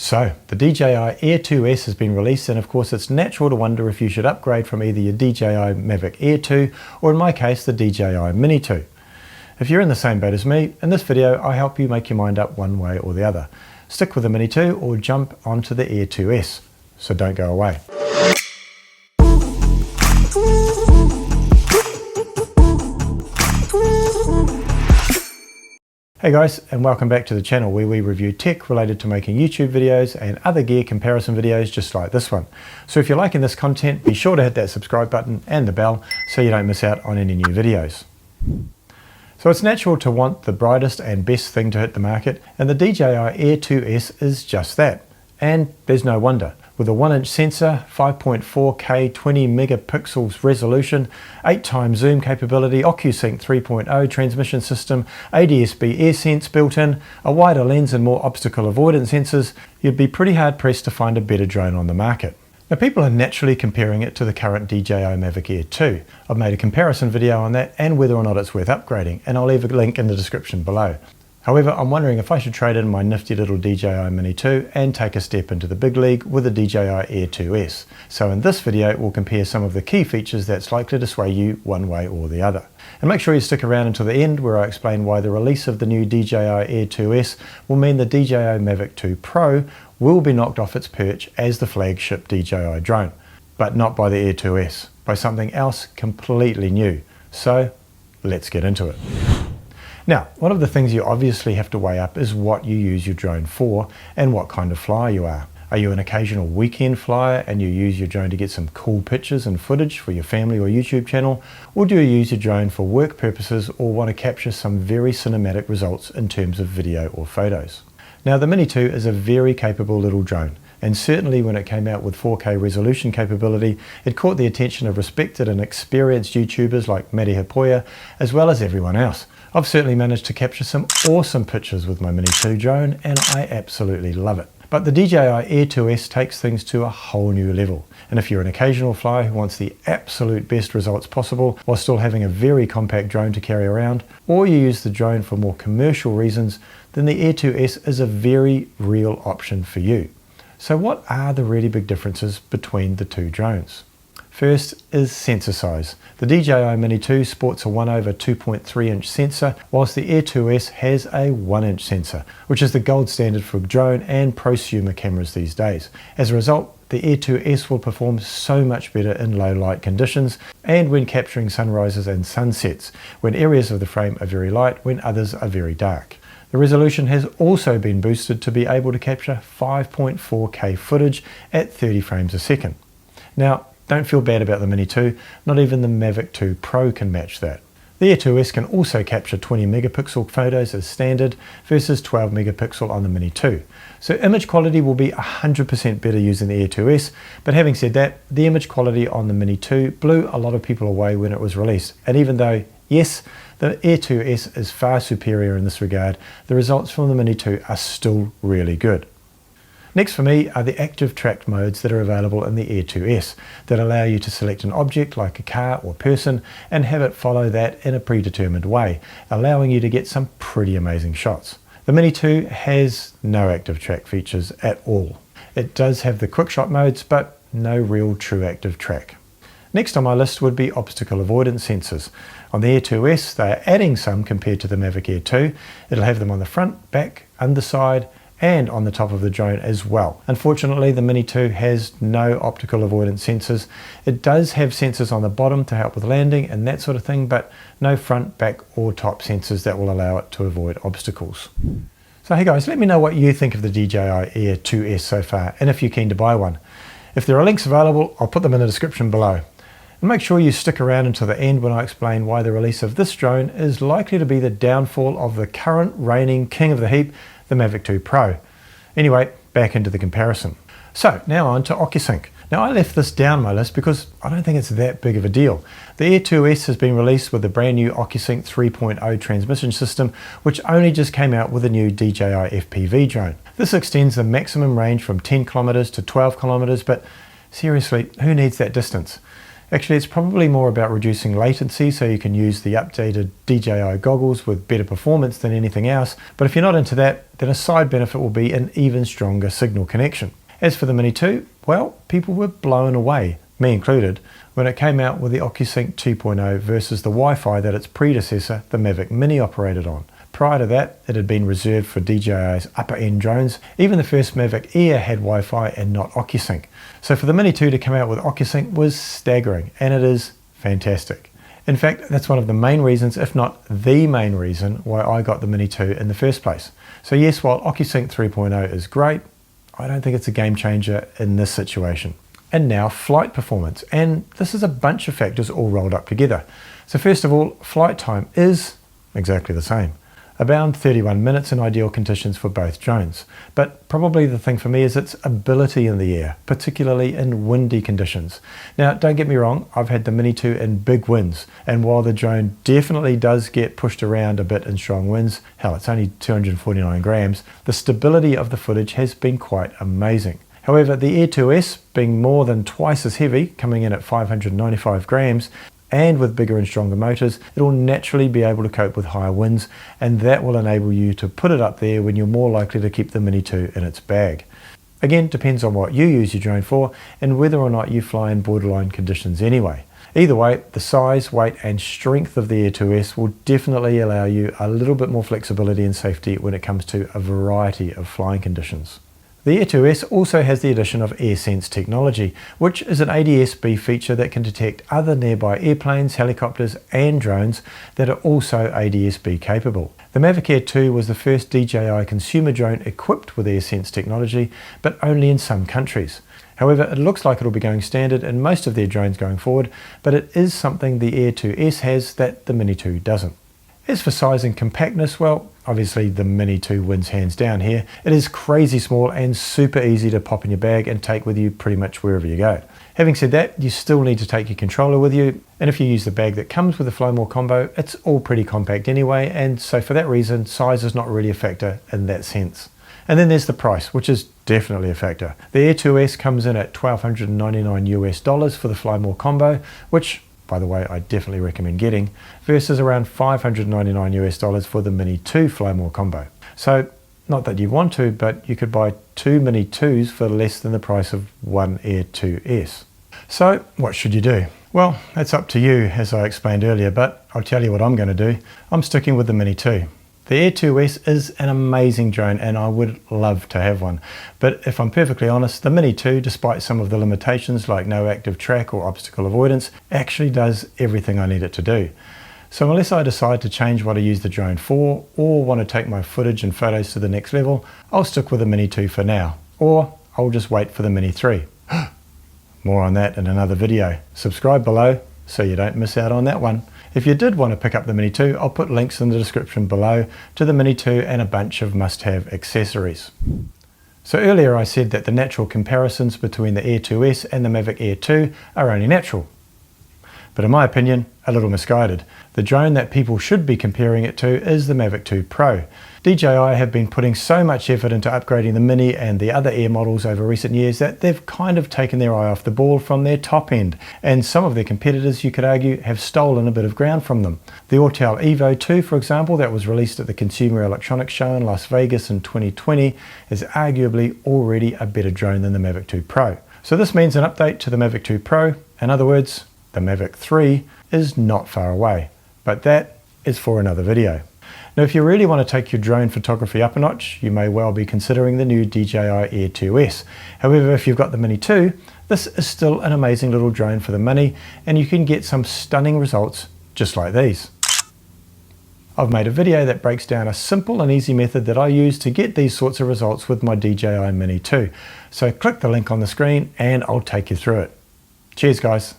So, the DJI Air 2S has been released, and of course it's natural to wonder if you should upgrade from either your DJI Mavic Air 2 or in my case the DJI Mini 2. If you're in the same boat as me, in this video I help you make your mind up one way or the other. Stick with the Mini 2 or jump onto the Air 2S, so don't go away. Hey guys, and welcome back to the channel where we review tech related to making YouTube videos and other gear comparison videos just like this one. So if you're liking this content, be sure to hit that subscribe button and the bell so you don't miss out on any new videos. So it's natural to want the brightest and best thing to hit the market, and the DJI Air 2S is just that. And there's no wonder. With a 1-inch sensor, 5.4K 20 megapixels resolution, 8x zoom capability, OCCUSYNC 3.0 transmission system, ADS-B AIRSENSE built in, a wider lens and more obstacle avoidance sensors, you'd be pretty hard pressed to find a better drone on the market. Now people are naturally comparing it to the current DJI Mavic Air 2. I've made a comparison video on that and whether or not it's worth upgrading, and I'll leave a link in the description below. However, I'm wondering if I should trade in my nifty little DJI Mini 2 and take a step into the big league with the DJI Air 2S. So in this video, we'll compare some of the key features that's likely to sway you one way or the other. And make sure you stick around until the end where I explain why the release of the new DJI Air 2S will mean the DJI Mavic 2 Pro will be knocked off its perch as the flagship DJI drone. But not by the Air 2S, by something else completely new. So let's get into it. Now, one of the things you obviously have to weigh up is what you use your drone for and what kind of flyer you are. Are you an occasional weekend flyer and you use your drone to get some cool pictures and footage for your family or YouTube channel? Or do you use your drone for work purposes or want to capture some very cinematic results in terms of video or photos? Now, the Mini 2 is a very capable little drone, and certainly when it came out with 4K resolution capability, it caught the attention of respected and experienced YouTubers like Matty Hapoya, as well as everyone else. I've certainly managed to capture some awesome pictures with my Mini 2 drone, and I absolutely love it. But the DJI Air 2S takes things to a whole new level. And if you're an occasional flyer who wants the absolute best results possible while still having a very compact drone to carry around, or you use the drone for more commercial reasons, then the Air 2S is a very real option for you. So what are the really big differences between the two drones? First is sensor size. The DJI Mini 2 sports a 1/2.3 inch sensor, whilst the Air 2S has a 1-inch sensor, which is the gold standard for drone and prosumer cameras these days. As a result, the Air 2S will perform so much better in low light conditions and when capturing sunrises and sunsets, when areas of the frame are very light, when others are very dark. The resolution has also been boosted to be able to capture 5.4K footage at 30 frames a second. Now, don't feel bad about the Mini 2, not even the Mavic 2 Pro can match that. The Air 2S can also capture 20 megapixel photos as standard versus 12 megapixel on the Mini 2. So image quality will be 100% better using the Air 2S, but having said that, the image quality on the Mini 2 blew a lot of people away when it was released, and even though, yes, the Air 2S is far superior in this regard, the results from the Mini 2 are still really good. Next for me are the active track modes that are available in the Air 2S that allow you to select an object like a car or person and have it follow that in a predetermined way, allowing you to get some pretty amazing shots. The Mini 2 has no active track features at all. It does have the quick shot modes, but no real true active track. Next on my list would be obstacle avoidance sensors. On the Air 2S, they are adding some compared to the Mavic Air 2. It'll have them on the front, back, underside, and on the top of the drone as well. Unfortunately, the Mini 2 has no optical avoidance sensors. It does have sensors on the bottom to help with landing and that sort of thing, but no front, back or top sensors that will allow it to avoid obstacles. So hey guys, let me know what you think of the DJI Air 2S so far, and if you're keen to buy one. If there are links available, I'll put them in the description below. And make sure you stick around until the end when I explain why the release of this drone is likely to be the downfall of the current reigning king of the heap, the Mavic 2 Pro. Anyway, back into the comparison. So now on to OCCUSYNC. Now I left this down my list because I don't think it's that big of a deal. The Air 2S has been released with the brand new OCCUSYNC 3.0 transmission system, which only just came out with the new DJI FPV drone. This extends the maximum range from 10 kilometers to 12 kilometers, but seriously, who needs that distance? Actually, it's probably more about reducing latency so you can use the updated DJI goggles with better performance than anything else, but if you're not into that, then a side benefit will be an even stronger signal connection. As for the Mini 2, well, people were blown away, me included, when it came out with the OCCUSYNC 2.0 versus the Wi-Fi that its predecessor, the Mavic Mini, operated on. Prior to that, it had been reserved for DJI's upper-end drones. Even the first Mavic Air had Wi-Fi and not OCCUSYNC. So for the Mini 2 to come out with OCCUSYNC was staggering, and it is fantastic. In fact, that's one of the main reasons, if not the main reason, why I got the Mini 2 in the first place. So yes, while OCCUSYNC 3.0 is great, I don't think it's a game changer in this situation. And now flight performance, and this is a bunch of factors all rolled up together. So first of all, flight time is exactly the same. Around 31 minutes in ideal conditions for both drones. But probably the thing for me is its ability in the air, particularly in windy conditions. Now, don't get me wrong, I've had the Mini 2 in big winds, and while the drone definitely does get pushed around a bit in strong winds, hell, it's only 249 grams, the stability of the footage has been quite amazing. However, the Air 2S, being more than twice as heavy, coming in at 595 grams, and with bigger and stronger motors, it'll naturally be able to cope with higher winds, and that will enable you to put it up there when you're more likely to keep the Mini 2 in its bag. Again, depends on what you use your drone for, and whether or not you fly in borderline conditions anyway. Either way, the size, weight, and strength of the Air 2S will definitely allow you a little bit more flexibility and safety when it comes to a variety of flying conditions. The Air 2S also has the addition of AIRSENSE technology, which is an ADS-B feature that can detect other nearby airplanes, helicopters and drones that are also ADS-B capable. The Mavic Air 2 was the first DJI consumer drone equipped with AirSense technology, but only in some countries. However, it looks like it'll be going standard in most of their drones going forward, but it is something the Air 2S has that the Mini 2 doesn't. As for size and compactness, well, obviously the Mini 2 wins hands down here. It is crazy small and super easy to pop in your bag and take with you pretty much wherever you go. Having said that, you still need to take your controller with you, and if you use the bag that comes with the Fly More combo, it's all pretty compact anyway, and so for that reason, size is not really a factor in that sense. And then there's the price, which is definitely a factor. The Air 2S comes in at $1,299 US for the Fly More combo, which, by the way, I definitely recommend getting, versus around $599 US for the Mini 2 Fly More combo. So, not that you want to, but you could buy two Mini 2s for less than the price of one Air 2S. So, what should you do? Well, it's up to you, as I explained earlier, but I'll tell you what I'm going to do. I'm sticking with the Mini 2. The Air 2S is an amazing drone and I would love to have one. But if I'm perfectly honest, the Mini 2, despite some of the limitations like no active track or obstacle avoidance, actually does everything I need it to do. So unless I decide to change what I use the drone for or want to take my footage and photos to the next level, I'll stick with the Mini 2 for now. Or I'll just wait for the Mini 3. More on that in another video. Subscribe below so you don't miss out on that one. If you did want to pick up the Mini 2, I'll put links in the description below to the Mini 2 and a bunch of must-have accessories. So earlier I said that the natural comparisons between the Air 2S and the Mavic Air 2 are only natural. But in my opinion, a little misguided. The drone that people should be comparing it to is the Mavic 2 Pro. DJI have been putting so much effort into upgrading the Mini and the other Air models over recent years that they've kind of taken their eye off the ball from their top end, and some of their competitors, you could argue, have stolen a bit of ground from them. The Autel Evo 2, for example, that was released at the Consumer Electronics Show in Las Vegas in 2020, is arguably already a better drone than the Mavic 2 Pro. So this means an update to the Mavic 2 Pro. In other words, the Mavic 3 is not far away, but that is for another video. Now, if you really want to take your drone photography up a notch, you may well be considering the new DJI Air 2S. However, if you've got the Mini 2, this is still an amazing little drone for the Mini, and you can get some stunning results just like these. I've made a video that breaks down a simple and easy method that I use to get these sorts of results with my DJI Mini 2. So click the link on the screen and I'll take you through it. Cheers guys.